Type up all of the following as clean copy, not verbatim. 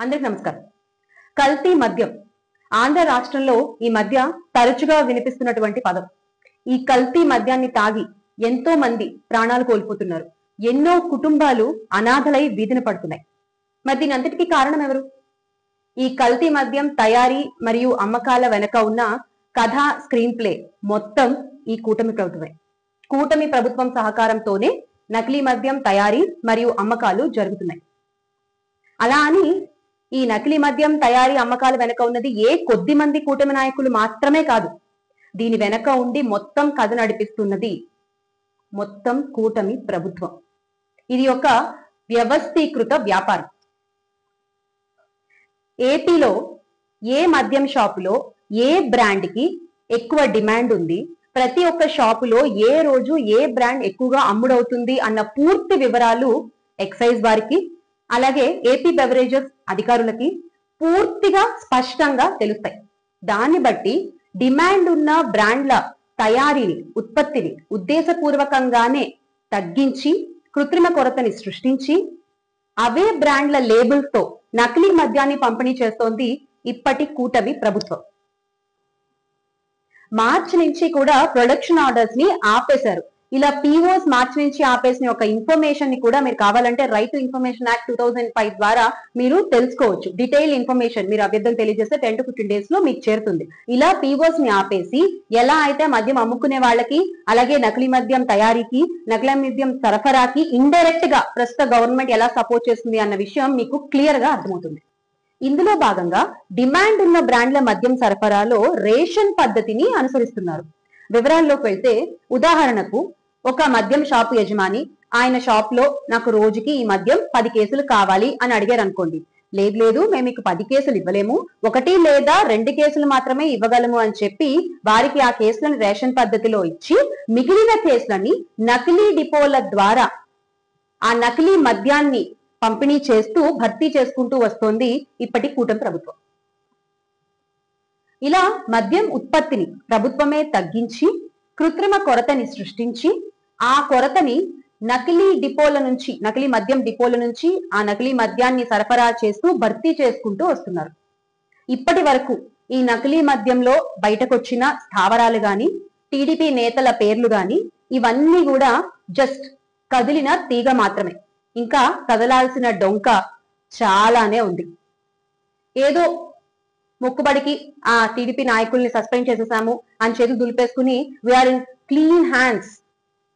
అందరికి నమస్కారం. కల్తీ మద్యం ఆంధ్ర రాష్ట్రంలో ఈ మధ్య తరచుగా వినిపిస్తున్నటువంటి పదం. ఈ కల్తీ మద్యాన్ని తాగి ఎంతో మంది ప్రాణాలు కోల్పోతున్నారు. ఎన్నో కుటుంబాలు అనాథలై వీధిన పడుతున్నాయి. మరి దీని అంతటికీ కారణం ఎవరు? ఈ కల్తీ మద్యం తయారీ మరియు అమ్మకాల వెనక ఉన్న కథ, స్క్రీన్ ప్లే మొత్తం ఈ కూటమి ప్రభుత్వమే. కూటమి ప్రభుత్వం సహకారంతోనే నకిలీ మద్యం తయారీ మరియు అమ్మకాలు జరుగుతున్నాయి. అలా అని ఈ నకిలీ మద్యం తయారీ అమ్మకాల వెనక ఉన్నది ఏ కొద్ది మంది కూటమి నాయకులు మాత్రమే కాదు. దీని వెనక ఉండి మొత్తం కథ నడిపిస్తున్నది మొత్తం కూటమి ప్రభుత్వం. ఇది ఒక వ్యవస్థీకృత వ్యాపారం. ఏపీలో ఏ మద్యం షాపులో ఏ బ్రాండ్ కి ఎక్కువ డిమాండ్ ఉంది, ప్రతి ఒక్క షాపులో ఏ రోజు ఏ బ్రాండ్ ఎక్కువగా అమ్ముడవుతుంది అన్న పూర్తి వివరాలు ఎక్సైజ్ వారికి, అలాగే ఏపీ బెవరేజెస్ అధికారులకి పూర్తిగా స్పష్టంగా తెలుస్తాయి. దాన్ని బట్టి డిమాండ్ ఉన్న బ్రాండ్ల తయారీని, ఉత్పత్తిని ఉద్దేశపూర్వకంగానే తగ్గించి కృత్రిమ కొరతని సృష్టించి అవే బ్రాండ్ల లేబుల్స్ తో నకిలీ మద్యాన్ని పంపిణీ చేస్తోంది ఇప్పటి కూటమి ప్రభుత్వం. మార్చి నుంచి కూడా ప్రొడక్షన్ ఆర్డర్స్ ని ఆపేశారు. ఇలా పీఓస్ మార్చి నుంచి ఆపేసిన ఒక ఇన్ఫర్మేషన్ ని కూడా మీరు కావాలంటే రైట్ టు ఇన్ఫర్మేషన్ యాక్ట్ 2005 ద్వారా మీరు తెలుసుకోవచ్చు. డీటెయిల్ ఇన్ఫర్మేషన్ మీరు అభ్యర్థన తెలియజేస్తే 10 to 15 days లో మీకు చేరుతుంది. ఇలా పీఓస్ ని ఆపేసి ఎలా అయితే మద్యం అమ్ముకునే వాళ్ళకి, అలాగే నకిలీ మద్యం తయారీకి, నకిలీ మద్యం సరఫరాకి ఇండైరెక్ట్ గా ప్రస్తుత గవర్నమెంట్ ఎలా సపోర్ట్ చేస్తుంది అన్న విషయం మీకు క్లియర్ గా అర్థమవుతుంది. ఇందులో భాగంగా డిమాండ్ ఉన్న బ్రాండ్ల మద్యం సరఫరాలో రేషన్ పద్ధతిని అనుసరిస్తున్నారు. వివరాల్లోకి వెళ్తే, ఉదాహరణకు ఒక మద్యం షాపు యజమాని ఆయన షాప్ లో నాకు రోజుకి ఈ మద్యం 10 కేసులు కావాలి అని అడిగారు అనుకోండి. లేదు మేము మీకు 10 కేసులు ఇవ్వలేము, 1 లేదా 2 కేసులు మాత్రమే ఇవ్వగలము అని చెప్పి వారికి ఆ కేసులను రేషన్ పద్ధతిలో ఇచ్చి మిగిలిన కేసులని నకిలీ డిపోల ద్వారా ఆ నకిలీ మద్యాన్ని పంపిణీ చేస్తూ భర్తీ చేసుకుంటూ వస్తోంది ఇప్పటి కూటమి ప్రభుత్వం. ఇలా మద్యం ఉత్పత్తిని ప్రభుత్వమే తగ్గించి కృత్రిమ కొరతని సృష్టించి ఆ కొరతని నకిలీ డిపోల నుంచి, నకిలీ మద్యం డిపోల నుంచి ఆ నకిలీ మద్యాన్ని సరఫరా చేస్తూ భర్తీ చేసుకుంటూ వస్తున్నారు. ఇప్పటి వరకు ఈ నకిలీ మద్యంలో బయటకొచ్చిన స్థావరాలు గాని, టీడీపీ నేతల పేర్లు గాని ఇవన్నీ కూడా జస్ట్ కదిలిన తీగ మాత్రమే. ఇంకా కదలాల్సిన డొంక చాలానే ఉంది. ఏదో మొక్కుబడికి ఆ టీడీపీ నాయకుల్ని సస్పెండ్ చేసేసాము అని చేతులు దులిపేసుకుని వీఆర్ ఇన్ క్లీన్ హ్యాండ్స్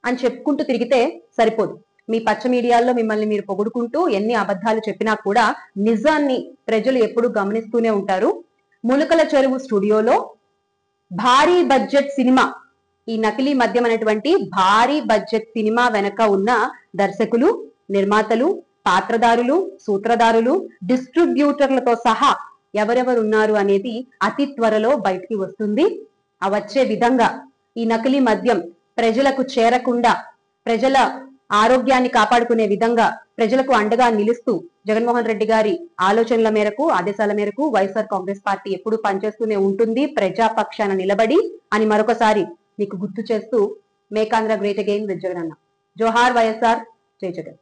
అని చెప్పుకుంటూ తిరిగితే సరిపోదు. మీ పచ్చ మీడియాల్లో మిమ్మల్ని మీరు పొగుడుకుంటూ ఎన్ని అబద్ధాలు చెప్పినా కూడా నిజాన్ని ప్రజలు ఎప్పుడు గమనిస్తూనే ఉంటారు. ములకల చెరువు స్టూడియోలో భారీ బడ్జెట్ సినిమా, ఈ నకిలీ మద్యం అనేటువంటి భారీ బడ్జెట్ సినిమా వెనక ఉన్న దర్శకులు, నిర్మాతలు, పాత్రదారులు, సూత్రధారులు, డిస్ట్రిబ్యూటర్లతో సహా ఎవరెవరు ఉన్నారు అనేది అతి త్వరలో బయటికి వస్తుంది. ఆ వచ్చే విధంగా ఈ నకిలీ మద్యం ప్రజలకు చేరకుండా ప్రజల ఆరోగ్యాన్ని కాపాడుకునే విధంగా ప్రజలకు అండగా నిలుస్తూ జగన్మోహన్ రెడ్డి గారి ఆలోచనల మేరకు, ఆదేశాల మేరకు వైఎస్ఆర్ కాంగ్రెస్ పార్టీ ఎప్పుడు పనిచేస్తూనే ఉంటుంది, ప్రజాపక్షాన నిలబడి అని మరొకసారి మీకు గుర్తు చేస్తూ, make Andhra great again with Jagan అన్న. జోహార్ వైఎస్ఆర్, జై జగన్.